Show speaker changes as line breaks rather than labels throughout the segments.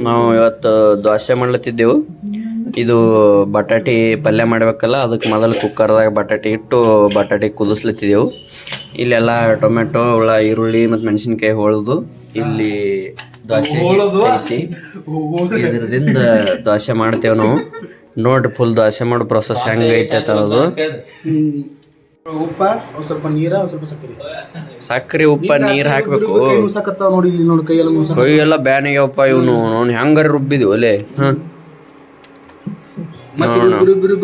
ನಾವು ಇವತ್ತು ದೋಸೆ ಮಾಡ್ಲತ್ತಿದ್ದೆವು. ಇದು ಬಟಾಟಿ ಪಲ್ಯ ಮಾಡ್ಬೇಕಲ್ಲ, ಅದಕ್ಕೆ ಮೊದಲು ಕುಕ್ಕರ್ದಾಗ ಬಟಾಟಿ ಇಟ್ಟು ಬಟಾಟಿ ಕುದಿಸ್ಲತ್ತಿದ್ದೆವು. ಇಲ್ಲೆಲ್ಲ ಟೊಮೆಟೊ ಈರುಳ್ಳಿ ಮತ್ತು ಮೆಣಸಿನ್ಕಾಯಿ ಹೊಳೆದು ಇಲ್ಲಿ ದೋಸೆ ಐತಿ. ಇದ್ರದಿಂದ ದೋಸೆ ಮಾಡ್ತೇವೆ ನಾವು. ನೋಡ್ರಿ ಫುಲ್ ದೋಸೆ ಮಾಡೋ ಪ್ರೊಸೆಸ್ ಹೆಂಗೈತೆ ತರೋದು.
ಉಪ್ಪ ಒಂದ್ ಸ್ವಲ್ಪ ನೀರ ಒಂದ್ ಸ್ವಲ್ಪ
ಸಕ್ಕರೆ ಉಪ್ಪ ನೀರ್ ಹಾಕ್ಬೇಕು.
ನೋಡಿ ಇಲ್ಲಿ ನೋಡಿ
ಕೈ ಎಲ್ಲ ಬ್ಯಾನಿಗ್ಯಾವಪ್ಪ ಇವನು. ಅವ್ನು ಹೆಂಗಾರ ರುಬ್ಬಿದ್ವಿ ಒಲೆ.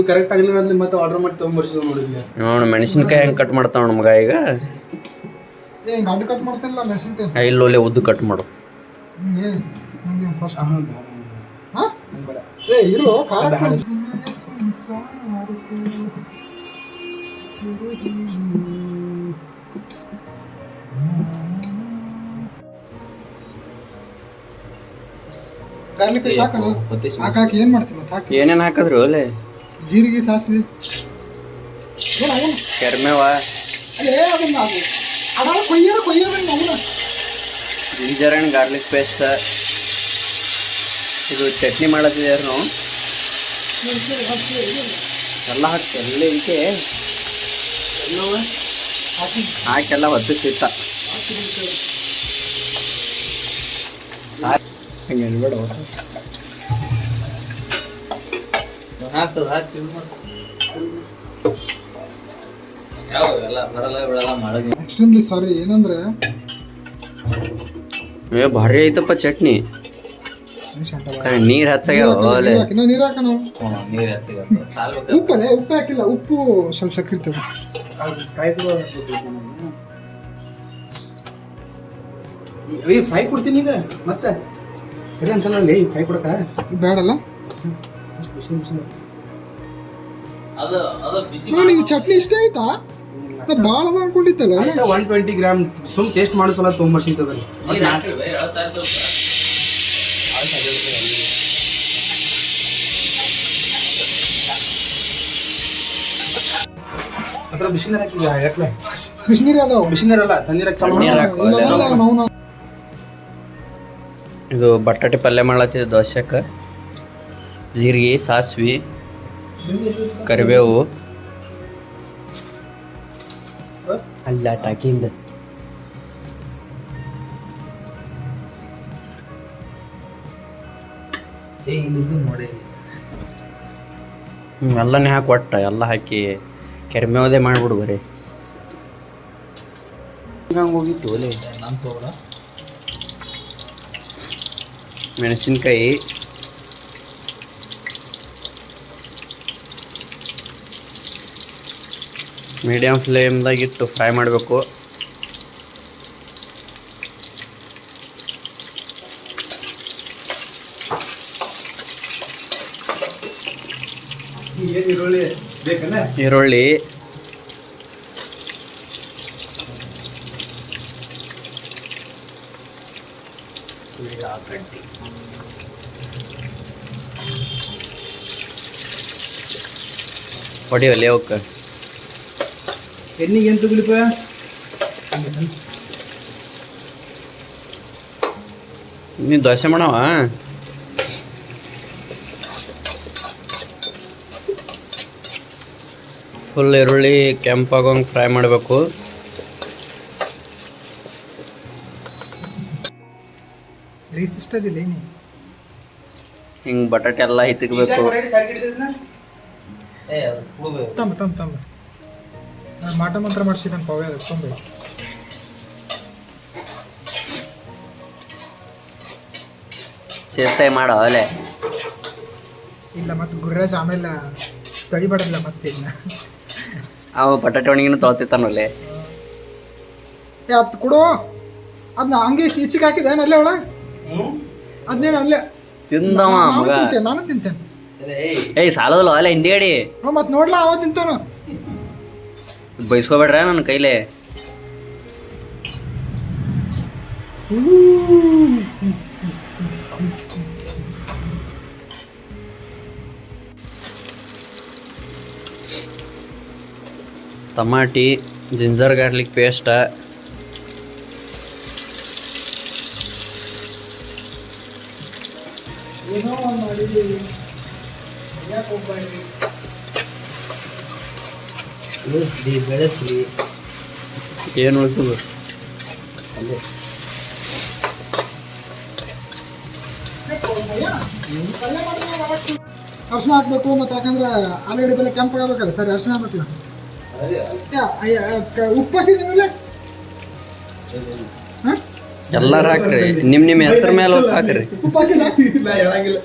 ಕರೆಕ್ಟ್ ಆಗಿಲ್ಲ ಅಂದ್ರೆ ಮತ್ತೆ ಆರ್ಡರ್ ಮಾಡಿ ತಗೊಂಡ್ಬರ್ಸಿದ್ವಿ ನೋಡಿ.
ನೋಡು ಮೆಣಸಿನ್ಕಾಯಿ ಹೆಂಗ್ ಕಟ್ ಮಾಡ್ತಾವ ನಮ್ಗ ಈಗ.
ಕಟ್ ಮಾಡ್ತಿಲ್ಲ ಮೆಣಸಿನ್ಕಾಯಿ
ಇಲ್ಲ ಒಲೆ ಉದ್ದು ಕಟ್ ಮಾಡು.
ಗಾರ್ಲಿಕ್ ಪೇಸ್ಟ್ ಹಾಕಿ ಏನ್ ಮಾಡ್ತೀನಿ
ಏನೇನ್ ಹಾಕದ್ರಿ ಒಲೆ?
ಜೀರಿಗೆ, ಸಾಸಿವೆ,
ಕೆರ್ಮೇವ, ಜಿಂಜರ್ ಅಂಡ್ ಗಾರ್ಲಿಕ್ ಪೇಸ್ಟ್. ಇದು ಚಟ್ನಿ ಮಾಡತ್ತಿದ್ದಾರೆ ನಾವು. ಎಲ್ಲ ಹಾಕಿ ಎಲ್ಲ ಇಂಕೆ ಹಾಕೆಲ್ಲ ಹೊತ್ತಿಸಿತ್ತ. ಹಂಗೆ ಬೇಡ
ಎಕ್ಸ್ಟ್ರೀಮ್ಲಿ ಸಾರಿ. ಏನಂದ್ರೆ
ಭಾರಿ ಐತಪ್ಪ ಚಟ್ನಿ. ನೀರ್ ಹಚ್ಚಾಗ್ಯಾವ.
ನೀರ್ ಹಾಕೋಣ. ಉಪ್ಪಲ್ಲೇ ಉಪ್ಪು ಹಾಕಿಲ್ಲ. ಉಪ್ಪು ಸ್ವಲ್ಪ ಸಕ್ಕರೆ ತಗೋ. ಫ್ರೈ ಕೊಡ್ತೀನಿ ಈಗ. ಮತ್ತೆ ಸರಿ ಅನ್ಸಲ್ಲ ಅಲ್ಲಿ ಫ್ರೈ ಕೊಡಕ ಬೇಡಲ್ಲ. ಇದು ಚಟ್ನಿ ಇಷ್ಟ ಆಯ್ತಾ? ಭಾಳ ಅದ ಅನ್ಕೊಂಡಿತ್ತಲ್ಲ. 120 ಗ್ರಾಮ್ ಸುಮ್ ಟೇಸ್ಟ್ ಮಾಡೋ ಸಲ ತೊಗೊಂಬರ್ಸಿರ್ತದ. ಅದ್ರ ಬಿಸಿನೀರು ಹಾಕಿ ಬಿಸಿನೀರು ಅದಾವ. ಬಿಸಿನೀರಲ್ಲ ತಣ್ಣೀರು.
ಇದು ಬಟಾಟಿ ಪಲ್ಯ ಮಾಡ್ಲತ್ತಿದ್ದೆ ದೋಸೆಕ್ಕೆ. ಜೀರಿಗೆ, ಸಾಸಿವೆ, ಕರಿಬೇವು ಅಲ್ಲ ಟಾಕಿಂದ ಎಲ್ಲನೇ ಹಾಕಿ ಒಟ್ಟ ಎಲ್ಲ ಹಾಕಿ ಕೆರ್ಮೇವದೇ ಮಾಡ್ಬಿಡು. ಬರೀ ಹಂಗೆ ಹೋಗಿತ್ತು ಒಲೆ. ಮೆಣಸಿನ್ಕಾಯಿ, ಮೀಡಿಯಂ ಫ್ಲೇಮ್ದಾಗಿಟ್ಟು ಫ್ರೈ ಮಾಡಬೇಕು. ಈರುಳ್ಳಿ, ಹೊಡಿಯಲ್ಲ ಅವಕ್ಕೆ
ಎಣ್ಣಿಗೆ ಏನು ತಗೊಳ್ಳಿಪ್ಪ.
ನೀನು ದೋಸೆ ಮಾಡವ. ಫುಲ್ ಈರುಳ್ಳಿ ಕೆಂಪಾಗೋಂಗೆ ಫ್ರೈ ಮಾಡಬೇಕು. ಹಿಂಗೆ ಬಟಾಟೆ ಎಲ್ಲ ಹಿಚಕಬೇಕು.
ಮಾಟ ಮಂತ್ರ ಮಾಡಿಸಿದ ಪವ್ಯ ತುಂಬ
ಸೇರ್ತಾಯಿ ಮಾಡೋ ಅಲೆ.
ಇಲ್ಲ ಮತ್ತೆ ಗುರುರಾಜ್ ಆಮೇಲೆ ತಳಿಬಾರ್ದಿಲ್ಲ ಮತ್ತೆ.
ಅವ ಬಟಾಟೆ ಒಣಗಿನ ತೊಳ್ತಿತ್ತಾನಲ್ಲೇ.
ಅದು ಕೊಡು. ಅದನ್ನ ಹಂಗೆ ಈಚೆಗೆ ಹಾಕಿದೆ ಅಲ್ಲೇ ಒಳಗೆ. ಅದನ್ನೇನು ಅಲ್ಲೇ
ತಿಂದವ ಮಗ.
ನಾನು ತಿಂತೇನೆ.
ಏಯ್ ಸಾಲದಲ್ಲ ಅಲ್ಲ ಹಿಂದಿಗಡಿ.
ಮತ್ತೆ ನೋಡ್ಲಾ ಅವ ತಿಂತಾನು.
ಬೈಸ್ಕೋಬೇಡ್ರ ನನ್ನ ಕೈಲೇ. ಟಮಾಟಿ, ಜಿಂಜರ್ ಗಾರ್ಲಿಕ್ ಪೇಸ್ಟ್,
ಏನೋ ಒಂದು ಮಾಡಿದ್ದೀವಿ ಯಾಕೆ ಹೋಗ್ಬಾರ್ದು
ಉಳಿಸ್ಲಿ ಬೆಳೆಸ್ಲಿ
ಏನು ಉಳಿಸೋದು
ಅಲ್ಲೇ
ಅರ್ಶಿನ ಹಾಕ್ಬೇಕು ಮತ್ತೆ ಯಾಕಂದ್ರೆ ಆಲೂಗಡ್ಡೆ ಬೆಲೆ ಕೆಂಪಾಗಬೇಕಲ್ಲ ಸರಿ ಅರ್ಶಿನ ಹಾಕ್ಬೇಕಲ್ಲ ಉಪ್ಪು ಹಾಕಿದ್ದೀನಲ್ಲ ಹಾಂ
ಎಲ್ಲಾರು ಹಾಕ್ರಿ ನಿಮ್ಮ ಹೆಸರು ಮೇಲೆ ಉಪ್ಪು ಹಾಕ್ರಿ
ಉಪ್ಪು ಹಾಕಿಲ್ಲ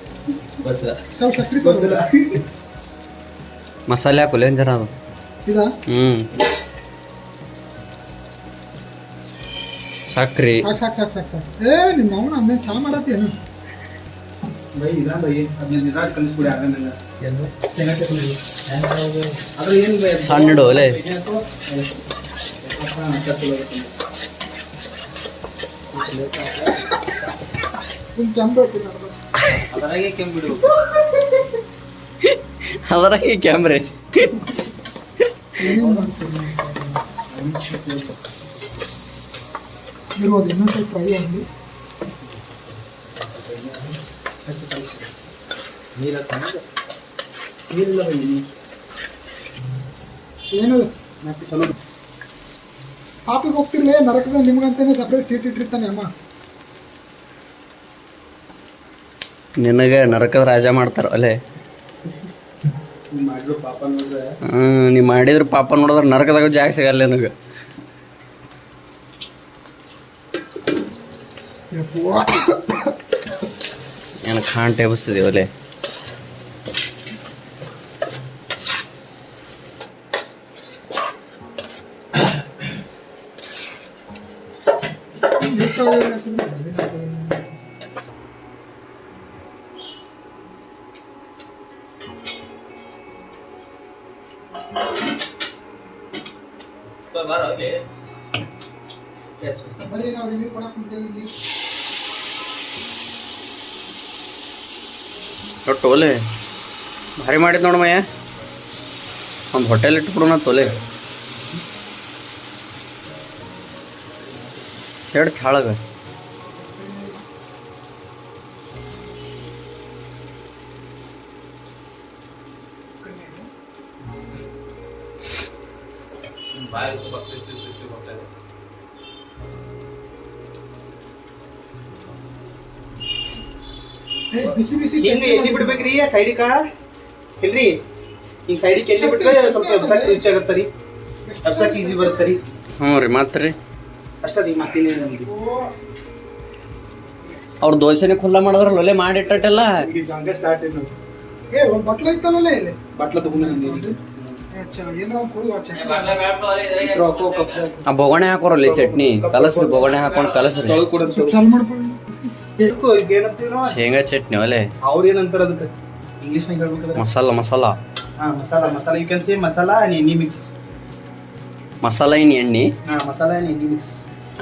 ಗೊತ್ತಿಲ್ಲ
ಸ್ವಲ್ಪ ಸಕ್ಕರೆ ತೊಗೊಳ್ಳಿಲ್ಲ
ಮಸಾಲೆ ಹಾಕುಲ್ಲ ಏನು ಜರ ಅದು
ಇದಾ
ಸಕ್ರಿ
ಸಾಕು ಏ ನಿಮ್ಮ ಅವನ ಅಂದೇನು ಚಾ ಮಾಡತ್ತೇನು
ಬೈ ಇದಾ ಬೈ ಅದನ್ನ ನಿರಾಟ್ ಕಲಿಸ್ಬಿಡಿ ಆಗಂಗ
ಏನು
ಶೇಂಗಾ ಚಟ್ನಿ
ಹೆಂಗೆ
ಅದ್ರ ಏನು ಬೈ
ಸಣ್ಣ ಇಡು ಒಲೆ
ಹಿಂಗೆ ಕೆಂಪು
ಅದರಾಗೆ ಕೆಂಪು ಬಿಡು
ಅದರಾಗೆ ಕ್ಯಾಮ್ರೆ
ಏನೇನು ಮಾಡ್ತೀವಿ ಇರ್ಬೋದು ಇನ್ನೊಂದು ಸ್ವಲ್ಪ ಫ್ರೈ ಆಗಲಿ
ನೀರು ನೀರಿಲ್ಲ ಬೈ
ಏನು
ಮತ್ತೆ ಚಲೋ
ಪಾಪಿಗೆ ಹೋಗ್ತಿರ್ಲೇ ನರಕದ ನಿಮ್ಗಂತಾನೆ ಸಪ್ರೇಟ್ ಸೀಟ್ ಇಟ್ಟಿರ್ತಾನೆ ಅಮ್ಮ
ನಿನಗೆ ನರಕದ ರಾಜ ಮಾಡ್ತಾರ ಅಲ್ಲೇ
ಮಾಡಿದ್ರು ಪಾಪ ನೋಡ್ರೆ
ನೀ ಮಾಡಿದ್ರ ಪಾಪ ನೋಡಿದ್ರೆ ನರಕದಾಗ ಜಾಗ ಸಿಗಲ್ಲ ನಿನಗೆ ಏನು ಖಾಂಡ್ ಟೇಬಸ್ತಿದೀವಿ ಒಲೆ
ಬರೀ ನಾವು ರಿವ್ಯೂ ಕೊಡಕ್ಕಿದ್ದೇವೆ ಇಲ್ಲಿ
ಒಟ್ಟು ಒಲೆ ಭಾರಿ ಮಾಡಿದ್ ನೋಡು ಮಯ್ಯ ಒಂದು ಹೋಟೆಲ್ ಇಟ್ಬಿಡೋಣ ತೊಲೆ ಎರಡು ಥಾಳಗ
ಬಿಸಿ ಬಿಸಿ
ಹಿಂಗೆ ಎತ್ತಿ ಬಿಡ್ಬೇಕ್ರಿ ಸೈಡಿಕ ಇಲ್ರಿ ಹಿಂಗೆ ಸೈಡಿಗೆ ಎತ್ತಿ ಬಿಟ್ರೆ ಸ್ವಲ್ಪ ಎಬ್ಸಕ್ ರುಚಿ ಆಗತ್ತರಿ ಎಬ್ಸಕ್ ಈಸಿ ಬರುತ್ತರಿ
ಹ್ಞೂ ರೀ ಮತ್ತೆ ರೀ
ಅಷ್ಟೇ ರೀ ಮತ್ತೇನೇನು
ಅವ್ರ ದೋಸೆನೇ ಖುಲ್ಲಾ ಮಾಡಿದ್ರಲ್ಲ ಒಲೆ ಮಾಡಿಟ್ಟಲ್ಲ
ಹಂಗೆ ಸ್ಟಾರ್ಟ್ ಏನು
ಏ ಒಂದು ಬಟ್ಲ ಇತ್ತಲ್ಲ ಇಲ್ಲಿ
ಬಟ್ಲ ತಗೊಂಡು
ಏನೋ ಕೊಡುವ
ರೊಕ್ಕ ಕಪ್ಪು
ಆ ಬೊಗಣೆ ಹಾಕೋರಲ್ಲಿ ಚಟ್ನಿ ಕಲಸ್ರಿ ಬೊಗಣೆ ಹಾಕೊಂಡು ಕಲಸ್ರಿ
ತೊಳೆದು ಕೊಡೋದು ಸ್ವಲ್ಪ
ಚಾಲು ಮಾಡ್ಕೊಳ್ಳಿ
ಈಗ ಏನಂತೀವಿ ನಾವು
ಶೇಂಗಾ ಚಟ್ನಿ ಒಲೆ
ಅವ್ರು ಏನಂತಾರ ಅದಕ್ಕೆ ಇಂಗ್ಲೀಷ್ನಾಗ ಹೇಳ್ಬೇಕಾದ್ರೆ
ಮಸಾಲ
ಹಾ masala you can say masala and enne mix
masala in enne
ಹಾ masala and enne mix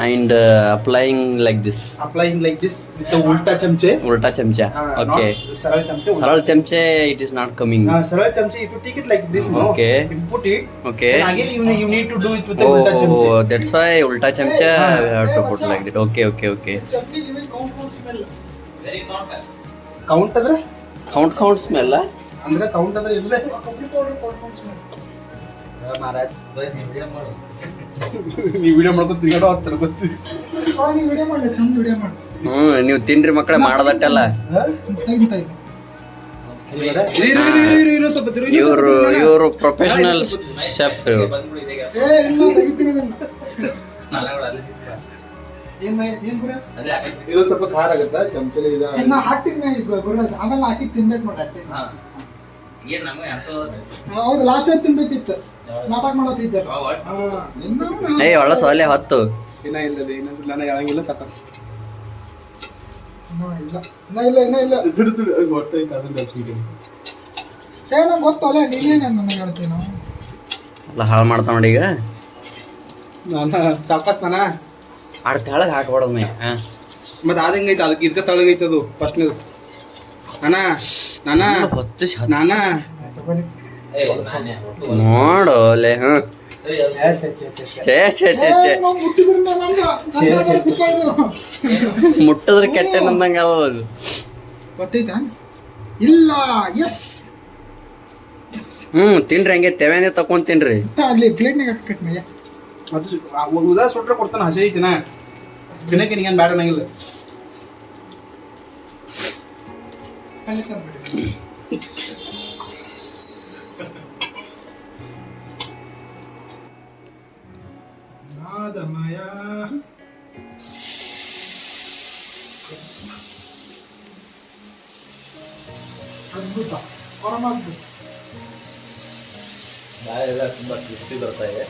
and applying like this
applying like this with ulta chamache
ulta chamacha okay
sarala chamache
sarala chamache it is not coming
sarala chamache if you take it like this no
Okay.
you put it
okay
and again you need to do it with the ulta chamche
Oh, that's why ulta chamcha we have to put like that. Okay.
Chutney ಗಿವಿ count smell
count ಅಂದ್ರೆ
Count smell ah?
ಅಂದ್ರೆ count ಅಂದ್ರೆ ಇಲ್ಲದೆ
ಕೊಬ್ಬರಿ powder count smell
Maharaj ನೀವು video ಮಾಡ್ಕೊಂಡು ತಿರ್ಗಾಡೋ ಆಗ್ತಾರೆ ಗೊತ್ತಿ
ಅವಾಗ ವಿಡಿಯೋ ಮಾಡಲಿ ಚಂದ ವಿಡಿಯೋ ಮಾಡಿ
ನೀವು ತಿನ್ರಿ ಮಕ್ಕಳೇ ಮಾಡದಟ್ಟಲ್ಲ
ತೆಗಿತಾ
ಇನ್ನು ಸ್ವಲ್ಪ
ಇವರು ಪ್ರೊಫೆಷನಲ್ ಶೆಫ್
ಏ ಇಲ್ಲ ತೆಗಿತೀನಿ ಇದನ್ನ ಏನ್ ಗುರು
ಇದು ಸ್ವಲ್ಪ ಖಾರ ಆಗುತ್ತಾ ಚಮಚಲಿ ಇದೆ
ನಾ ಹಾಕ್ತಿದ್ದೆ ಗುರು ಆಮೇಲೆ ಹಾಕಿ ತಿನ್ಬೇಕು ನೋಡಿ ಅಷ್ಟೇ ಹೌದು ಲಾಸ್ಟ್ ಟೈಮ್ ತಿನ್ಬೇಕಿತ್ತು ನಾಟಕ ಮಾಡತ್ತಿದ್ದೆ
ಏಯ್ ಒಳ್ಳೆ ಸೊಲೆ ಹೊತ್ತು
ಇನ್ನ ಇಲ್ಲ ಇನ್ನೊಂದು ನಾನು ಹೇಳಂಗಿಲ್ಲ ಸಾಕು
ಇಲ್ಲ
ಗೊತ್ತೈತೆ ಅದನ್ನ ಕಲ್ಸಿದ್ದೀನಿ
ಏ ನಂಗೆ ಗೊತ್ತಲ್ಲ ನೀನೇನು ನನಗೆ ಹೇಳ್ತೀನಿ
ಎಲ್ಲ ಹಾಳು ಮಾಡ್ತಾವ ನೋಡಿ ಈಗ
ನಾನು ಸಾಕಷ್ಟು ನಾನ
ಆಡ್ ತೆಳಗೆ ಹಾಕ್ಬಾರ್ದು ಮೈ
ಮತ್ತೆ ಅದು ಹೆಂಗೈತೆ ಅದಕ್ಕೆ ಇದಕ್ಕೆ ತಳಗೈತೆ ಅದು ಫಸ್ಟ್ನೇದು ನಾನಾ
ಹೊತ್ತು
ನಾನಾ
ನೋಡು ಅಲ್ಲೇ ಛೇ ಮುಟ್ಟಿದ್ರೆ ಕೆಟ್ಟ ನಂದಂಗ ಅದು
ಗೊತ್ತೈತಾ ಇಲ್ಲ ಎಸ್
ತಿನ್ರಿ ಹಂಗೆ ತೆವೆನೆ ತಕೊಂಡ್ ತಿನ್ರಿ.
ಅಲ್ಲಿ ಪ್ಲೇಟ್ನಾಗ ಕಟ್ ಮಯ್ಯ
ಅದು ಉದಾ ಸುಟ್ರೆ ಕೊಡ್ತಾನೆ ಹಸಿ ಐತಿನ ತಿನ್ನಕ್ಕೆ ನಿಂಗೇನು ಬ್ಯಾಡ ಅನ್ನಂಗಿಲ್ಲ.
ನಾದಮಯ ಅದ್ಭುತ ಪರಮಾದ್ಭುತ.
ಬಾಯೆಲ್ಲ ತುಂಬಾ ಕ್ರಿಸ್ಪಿ ಬರ್ತಾ ಇದೆ.